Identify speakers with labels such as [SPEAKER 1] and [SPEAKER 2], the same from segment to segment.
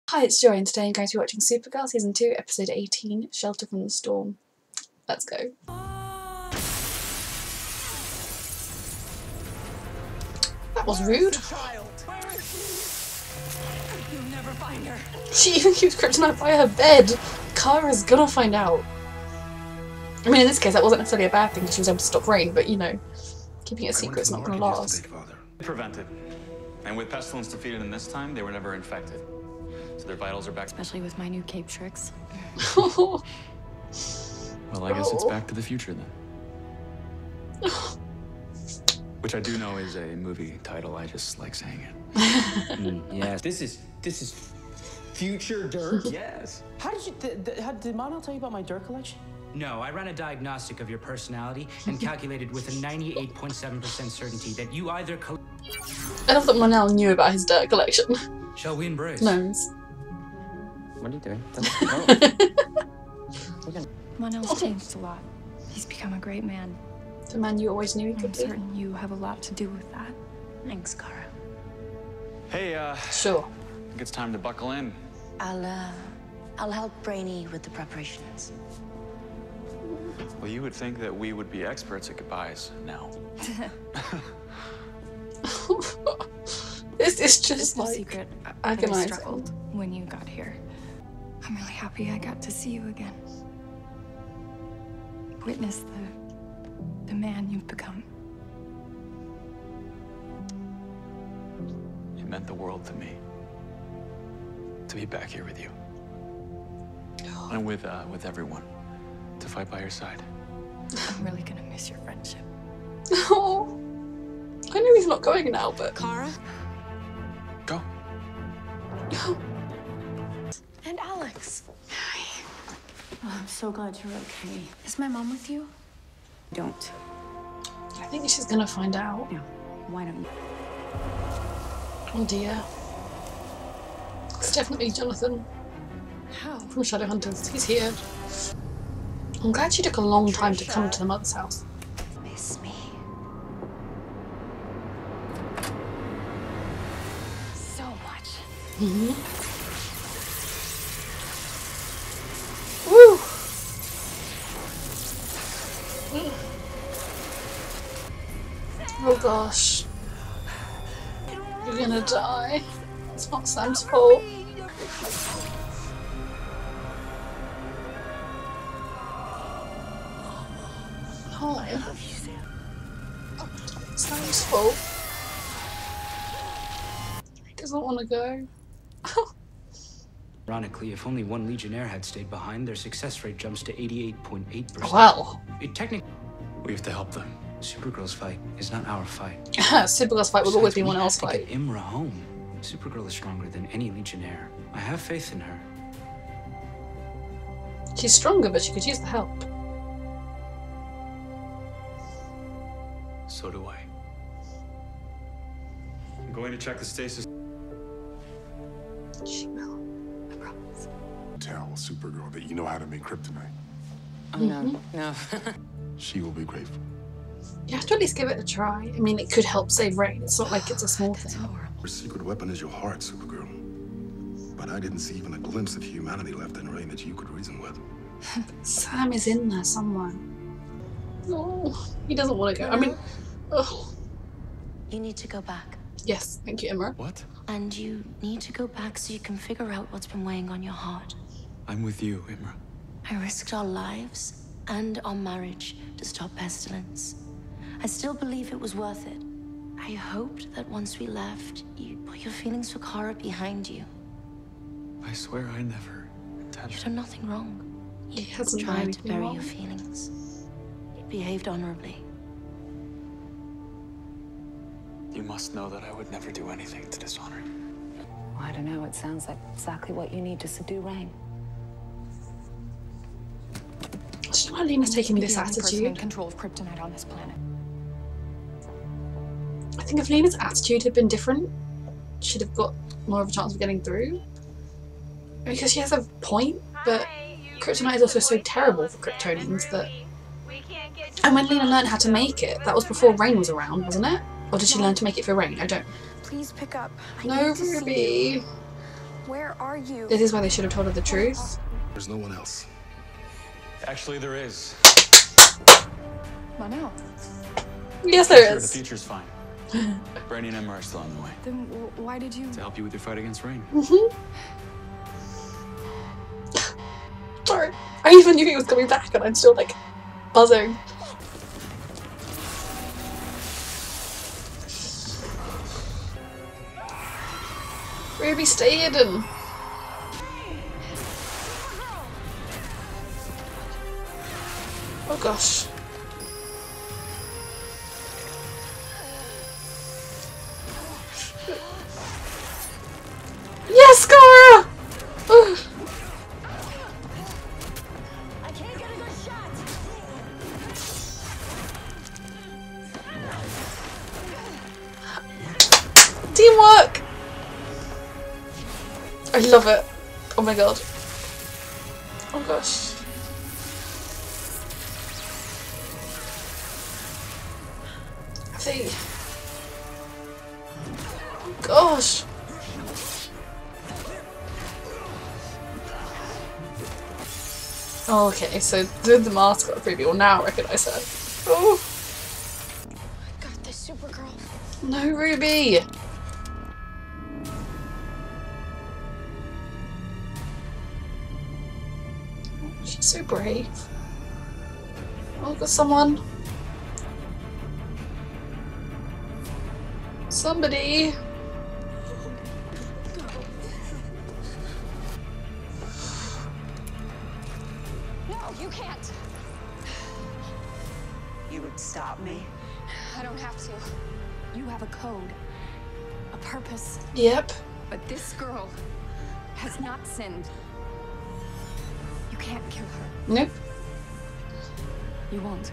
[SPEAKER 1] Hi, it's Joy, and today I'm going to be watching Supergirl Season 2, Episode 18, Shelter from the Storm. Let's go. That was rude.
[SPEAKER 2] You'll never find her.
[SPEAKER 1] She even keeps kryptonite by her bed. Kara's gonna find out. I mean, in this case, that wasn't necessarily a bad thing because she was able to stop rain, but you know, keeping it a secret is not gonna last.
[SPEAKER 3] Prevented. And with Pestilence defeated in this time, they were never infected. So their vitals are back.
[SPEAKER 2] Especially with my new cape tricks.
[SPEAKER 3] Well, I guess it's Back to the Future then. Which I do know is a movie title. I just like saying it.
[SPEAKER 4] Yes, this is future dirt.
[SPEAKER 3] Yes.
[SPEAKER 4] How did you? Did MON-EL tell you about my dirt collection?
[SPEAKER 5] No, I ran a diagnostic of your personality and calculated with a 98.7% certainty that you either
[SPEAKER 1] I love that MON-EL knew about his dirt collection.
[SPEAKER 5] Shall we embrace?
[SPEAKER 1] Gnomes.
[SPEAKER 4] What are you doing?
[SPEAKER 2] MON-EL's changed a lot. He's become a great man.
[SPEAKER 1] The man you always knew he
[SPEAKER 2] I'm
[SPEAKER 1] could be.
[SPEAKER 2] certain you have a lot to do with that.
[SPEAKER 6] Thanks, Kara.
[SPEAKER 3] Hey,
[SPEAKER 1] Sure.
[SPEAKER 3] I think it's time to buckle in.
[SPEAKER 6] I'll help Brainy with the preparations.
[SPEAKER 3] Well, you would think that we would be experts at goodbyes now.
[SPEAKER 1] This is just
[SPEAKER 2] It's no
[SPEAKER 1] like
[SPEAKER 2] secret. I
[SPEAKER 1] agonizing.
[SPEAKER 2] struggled when you got here. I'm really happy I got to see you again. Witness the man you've become.
[SPEAKER 3] It meant the world to me to be back here with you and with everyone to fight by your side.
[SPEAKER 2] I'm really gonna miss your friendship.
[SPEAKER 1] Oh, I know he's not going now, but
[SPEAKER 6] Kara?
[SPEAKER 3] Go.
[SPEAKER 6] And Alex.
[SPEAKER 2] Hi.
[SPEAKER 6] Oh, I'm so glad you're okay. Is my mom with you?
[SPEAKER 2] Don't.
[SPEAKER 1] I think she's gonna find out.
[SPEAKER 2] No. Why don't you?
[SPEAKER 1] Oh dear. It's definitely Jonathan
[SPEAKER 2] How?
[SPEAKER 1] from Shadowhunters. He's here. I'm glad she took a long time to come to the mother's house.
[SPEAKER 6] Miss me.
[SPEAKER 2] So much.
[SPEAKER 1] Mm-hmm. Woo! Oh gosh. You're gonna die. It's not Sam's fault. Oh. Sam's fault. He doesn't want to go.
[SPEAKER 5] Ironically, if only one Legionnaire had stayed behind, their success rate jumps to 88.8%.
[SPEAKER 1] Well.
[SPEAKER 5] Technically,
[SPEAKER 3] We have to help them.
[SPEAKER 5] Supergirl's fight is not our fight.
[SPEAKER 1] Supergirl's fight will always be
[SPEAKER 5] Besides, we
[SPEAKER 1] one else's
[SPEAKER 5] have to
[SPEAKER 1] fight.
[SPEAKER 5] get Imra home. Supergirl is stronger than any Legionnaire. I have faith in her.
[SPEAKER 1] She's stronger, but she could use the help.
[SPEAKER 3] So do I. I'm going to check the stasis.
[SPEAKER 1] She will.
[SPEAKER 2] I promise.
[SPEAKER 7] Tell Supergirl that you know how to make kryptonite.
[SPEAKER 4] Oh no, no.
[SPEAKER 7] She will be grateful.
[SPEAKER 1] You have to at least give it a try. I mean, it could help save Rain. It's not like it's a small
[SPEAKER 2] That's
[SPEAKER 1] thing.
[SPEAKER 2] horrible.
[SPEAKER 7] Her secret weapon is your heart, Supergirl. But I didn't see even a glimpse of humanity left in Rain that you could reason with.
[SPEAKER 1] Sam is in there somewhere. Oh, he doesn't want to go. I mean, oh.
[SPEAKER 6] You need to go back.
[SPEAKER 1] Yes, thank you, Imra.
[SPEAKER 3] What?
[SPEAKER 6] And you need to go back so you can figure out what's been weighing on your heart.
[SPEAKER 3] I'm with you, Imra.
[SPEAKER 6] I risked our lives and our marriage to stop Pestilence. I still believe it was worth it. I hoped that once we left, you'd put your feelings for Kara behind you.
[SPEAKER 3] I swear I never intended.
[SPEAKER 6] You've done nothing wrong. You
[SPEAKER 1] He hasn't done
[SPEAKER 6] tried to
[SPEAKER 1] anything
[SPEAKER 6] bury
[SPEAKER 1] wrong.
[SPEAKER 6] your feelings. You behaved honorably.
[SPEAKER 3] You must know that I would never do anything to dishonor you.
[SPEAKER 8] Well, I don't know. It sounds like exactly what you need to subdue Rain.
[SPEAKER 1] I don't know why Lena's taking
[SPEAKER 2] Be
[SPEAKER 1] this
[SPEAKER 2] the only person in
[SPEAKER 1] attitude.
[SPEAKER 2] control of kryptonite on this planet.
[SPEAKER 1] I think if Lena's attitude had been different, she'd have got more of a chance of getting through. Because she has a point, but kryptonite is also so terrible for Kryptonians that... And when Lena learned how to make it, that was before Rain was around, wasn't it? Or did she learn to make it for Rain? I don't...
[SPEAKER 2] Please pick up.
[SPEAKER 1] No, Ruby.
[SPEAKER 2] Where are you?
[SPEAKER 1] This is why they should have told her the truth.
[SPEAKER 7] There's no one else.
[SPEAKER 3] Actually, there is.
[SPEAKER 2] MON-EL.
[SPEAKER 1] Yes, there
[SPEAKER 3] Sure, the
[SPEAKER 1] is.
[SPEAKER 3] future's fine. Brandy and Imra are still on the way
[SPEAKER 2] Then why did you?
[SPEAKER 3] to help you with your fight against Rain.
[SPEAKER 1] Sorry. I even knew he was coming back and I'm still like buzzing. Ruby, stay hidden. Oh gosh. Yes, Cara! Ugh.
[SPEAKER 6] I can't get a good shot.
[SPEAKER 1] Teamwork! I love it. Oh my god. Oh gosh. See. Gosh. Oh, okay, so did the mask got preview? Well, now I recognise her. Oh.
[SPEAKER 2] I got this, Supergirl.
[SPEAKER 1] No, Ruby! She's so brave. Oh, got someone. Somebody.
[SPEAKER 2] No, you can't.
[SPEAKER 9] You would stop me?
[SPEAKER 2] I don't have to. You have a code, a purpose.
[SPEAKER 1] Yep.
[SPEAKER 2] But this girl has not sinned. You can't kill her.
[SPEAKER 1] Nope.
[SPEAKER 2] You won't.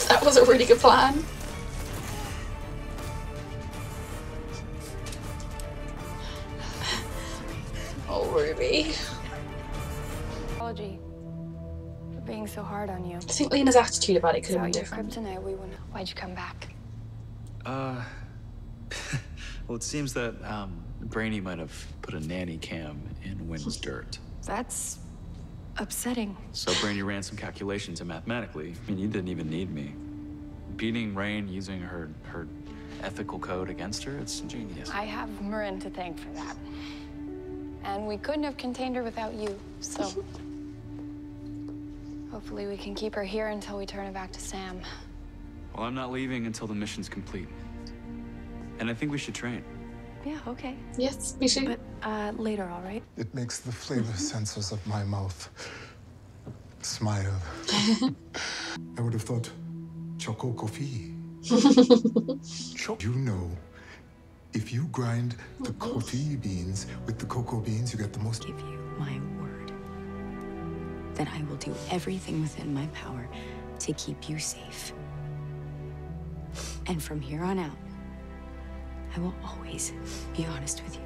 [SPEAKER 1] That was a really good plan. Oh, Ruby.
[SPEAKER 2] Apology for being so hard on you.
[SPEAKER 1] I think Lena's attitude about it could have been
[SPEAKER 2] Without your
[SPEAKER 1] different.
[SPEAKER 2] kryptonite, we wouldn't. Why'd you come back?
[SPEAKER 3] Well, it seems that Brainy might have put a nanny cam in Wynn's dirt.
[SPEAKER 2] That's upsetting.
[SPEAKER 3] So Brainy ran some calculations, and mathematically, I mean, you didn't even need me. Beating Rain using her ethical code against her, it's genius.
[SPEAKER 2] I have Marin to thank for that. And we couldn't have contained her without you, so hopefully we can keep her here until we turn it back to Sam.
[SPEAKER 3] Well, I'm not leaving until the mission's complete. And I think we should train.
[SPEAKER 2] Yeah, okay.
[SPEAKER 1] Yes, me too.
[SPEAKER 2] But later, all right?
[SPEAKER 10] It makes the flavor sensors of my mouth smile. I would have thought choco coffee. You know, if you grind the coffee beans with the cocoa beans, you get the most.
[SPEAKER 11] Give you my word that I will do everything within my power to keep you safe. And from here on out, I will always be honest with you.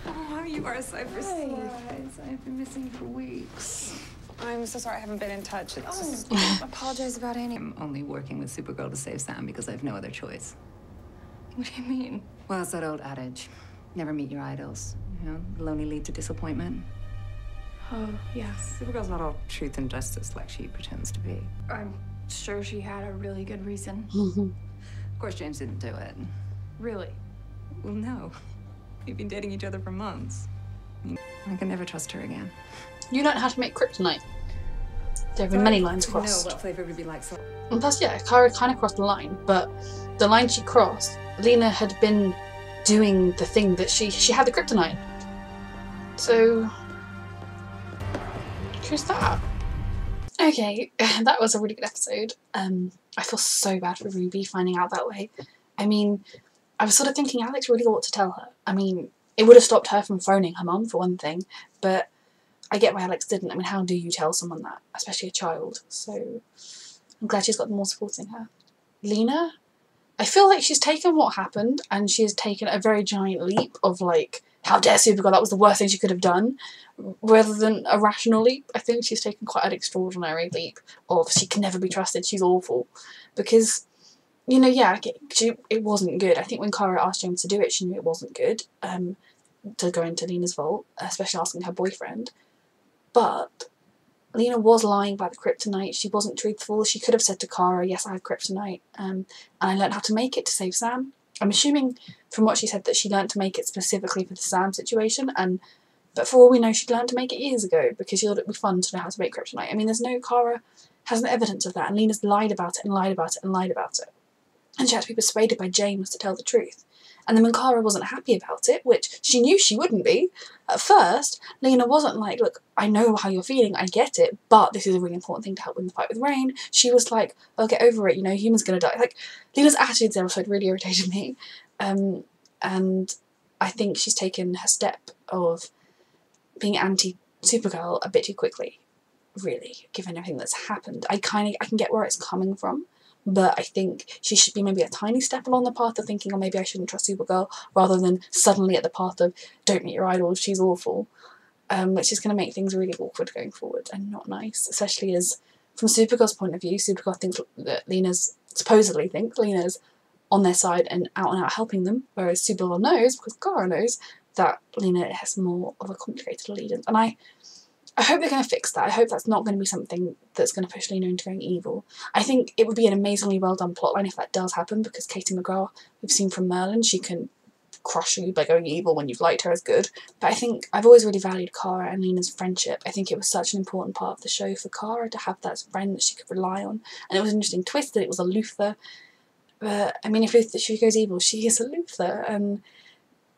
[SPEAKER 8] Oh, you are so surprised. I've been missing for weeks. I'm so sorry I haven't been in touch. It's just...
[SPEAKER 2] Apologize about any.
[SPEAKER 8] I'm only working with Supergirl to save Sam because I have no other choice.
[SPEAKER 2] What do you mean?
[SPEAKER 8] Well, it's that old adage. Never meet your idols. You know, will only lead to disappointment.
[SPEAKER 2] Oh, yes.
[SPEAKER 8] Supergirl's not all truth and justice like she pretends to be.
[SPEAKER 2] I'm sure she had a really good reason.
[SPEAKER 8] Of course, James didn't do it.
[SPEAKER 2] Really?
[SPEAKER 8] Well, no. We've been dating each other for months. I can never trust her again.
[SPEAKER 1] You learned how to make kryptonite. There have been many lines crossed.
[SPEAKER 8] Know what flavor would be like. So
[SPEAKER 1] And plus, yeah, Kara kind of crossed the line, but the line she crossed, Lena had been doing the thing that she had the kryptonite. So, who's that? Okay, that was a really good episode. I feel so bad for Ruby finding out that way. I mean, I was sort of thinking Alex really ought to tell her. I mean, it would have stopped her from phoning her mum for one thing, but I get why Alex didn't. I mean, how do you tell someone that, especially a child? So I'm glad she's got them all supporting her. Lena, I feel like she's taken what happened and she has taken a very giant leap of like how dare Supergirl, that was the worst thing she could have done, rather than a rational leap. I think she's taken quite an extraordinary leap of she can never be trusted, she's awful. Because, you know, yeah, it wasn't good. I think when Kara asked James to do it, she knew it wasn't good, to go into Lena's vault, especially asking her boyfriend. But Lena was lying about the kryptonite. She wasn't truthful. She could have said to Kara, yes, I have kryptonite, and I learned how to make it to save Sam. I'm assuming from what she said that she learned to make it specifically for the Sam situation, but for all we know, she'd learned to make it years ago because she thought it'd be fun to know how to make kryptonite. I mean, Kara has no evidence of that, and Lena's lied about it and lied about it and lied about it. And she had to be persuaded by James to tell the truth. And then when Kara wasn't happy about it, which she knew she wouldn't be, at first, Lena wasn't like, look, I know how you're feeling, I get it, but this is a really important thing to help win the fight with Rain. She was like, oh, get over it, you know, humans gonna die. Like, Lena's attitude this episode really irritated me. And I think she's taken her step of being anti-Supergirl a bit too quickly, really, given everything that's happened. I can get where it's coming from, but I think she should be maybe a tiny step along the path of thinking, oh, maybe I shouldn't trust Supergirl, rather than suddenly at the path of, don't meet your idol, she's awful, which is going to make things really awkward going forward and not nice, especially as, from Supergirl's point of view, Supergirl thinks that supposedly thinks Lena's on their side and out helping them, whereas Supergirl knows, because Kara knows, that Lena has more of a complicated allegiance. And I hope they're going to fix that. I hope that's not going to be something that's going to push Lena into going evil. I think it would be an amazingly well done plotline if that does happen, because Katie McGrath, we've seen from Merlin, she can crush you by going evil when you've liked her as good. But I think I've always really valued Kara and Lena's friendship. I think it was such an important part of the show for Kara to have that friend that she could rely on. And it was an interesting twist that it was a Luthor. But I mean, if she goes evil, she is a Luthor, and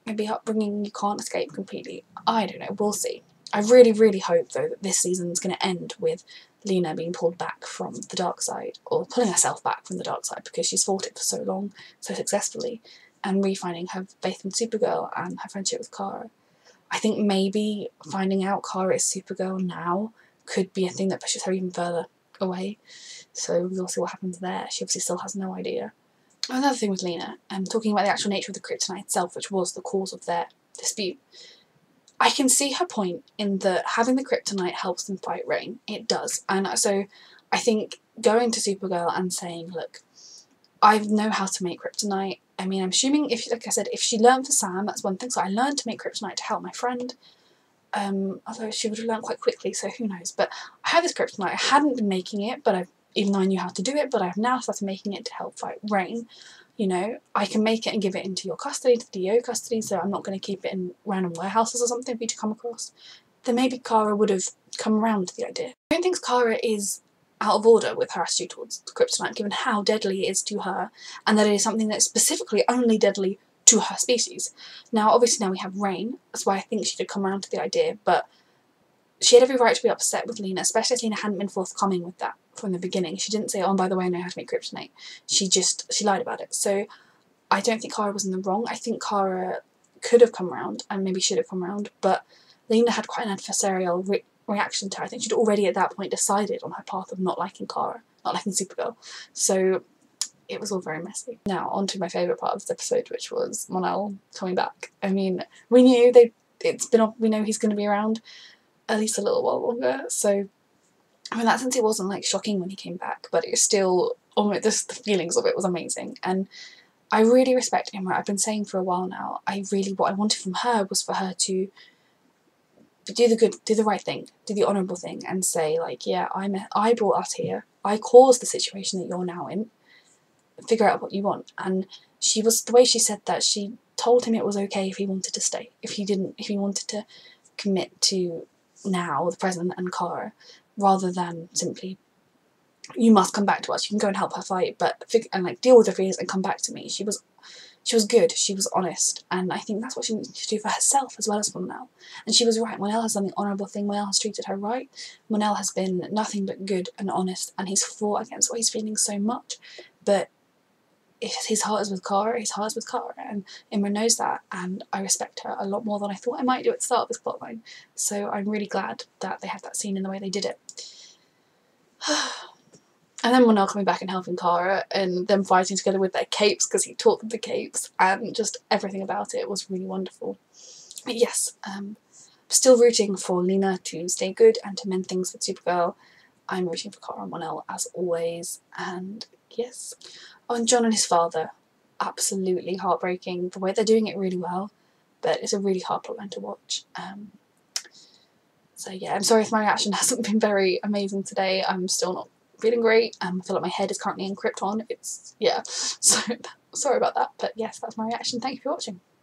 [SPEAKER 1] maybe upbringing you can't escape completely. I don't know, we'll see. I really, really hope, though, that this season's going to end with Lena being pulled back from the dark side, or pulling herself back from the dark side, because she's fought it for so long, so successfully, and refinding her faith in Supergirl and her friendship with Kara. I think maybe finding out Kara is Supergirl now could be a thing that pushes her even further away, so we'll see what happens there. She obviously still has no idea. Another thing with Lena, talking about the actual nature of the kryptonite itself, which was the cause of their dispute. I can see her point in that having the kryptonite helps them fight Rain. It does. And so I think going to Supergirl and saying, look, I know how to make kryptonite. I mean, I'm assuming, like I said, if she learned for Sam, that's one thing. So I learned to make kryptonite to help my friend. Although she would have learned quite quickly, so who knows. But I had this kryptonite. I hadn't been making it, but even though I knew how to do it, but I've now started making it to help fight Rain. You know, I can make it and give it into your custody, to DO custody, so I'm not going to keep it in random warehouses or something for you to come across. Then maybe Kara would have come around to the idea. I don't think Kara is out of order with her attitude towards the kryptonite, given how deadly it is to her, and that it is something that's specifically only deadly to her species. Now, obviously now we have Rain, that's why I think she did come around to the idea, but she had every right to be upset with Lena, especially as Lena hadn't been forthcoming with that from the beginning. She didn't say, oh, by the way, I know how to make kryptonite. She lied about it. So I don't think Kara was in the wrong. I think Kara could have come around and maybe should have come around, but Lena had quite an adversarial reaction to her. I think she'd already at that point decided on her path of not liking Kara, not liking Supergirl. So it was all very messy. Now, on to my favourite part of this episode, which was Mon-El coming back. I mean, we knew we know he's going to be around at least a little while longer, so in that sense it wasn't like shocking when he came back, but it was still, just the feelings of it was amazing. And I really respect Imra. I've been saying for a while now, what I wanted from her was for her to do the right thing, do the honourable thing, and say, like, yeah, I brought us here, I caused the situation that you're now in, figure out what you want. And the way she said that, she told him it was okay if he wanted to stay, if he wanted to commit to now, the present, and Kara, rather than simply, you must come back to us, you can go and help her fight, and deal with her fears and come back to me. She was good, she was honest, and I think that's what she needs to do for herself as well as Mon-El. And she was right. Mon-El has done the honourable thing, Mon-El has treated her right, Mon-El has been nothing but good and honest, and he's fought against what he's feeling so much, but if his heart is with Kara, his heart is with Kara, and Imra knows that, and I respect her a lot more than I thought I might do at the start of this plotline. So I'm really glad that they had that scene in the way they did it. And then Mon-El coming back and helping Kara, and them fighting together with their capes, because he taught them the capes, and just everything about it was really wonderful. yes, still rooting for Lena to stay good and to mend things with Supergirl. I'm rooting for Kara and MON-EL as always, and yes. Oh, and John and his father, absolutely heartbreaking. The way they're doing it really well, but it's a really hard plotline to watch. So yeah, I'm sorry if my reaction hasn't been very amazing today. I'm still not feeling great. I feel like my head is currently in Krypton. It's, yeah, so sorry about that, but yes, that's my reaction. Thank you for watching.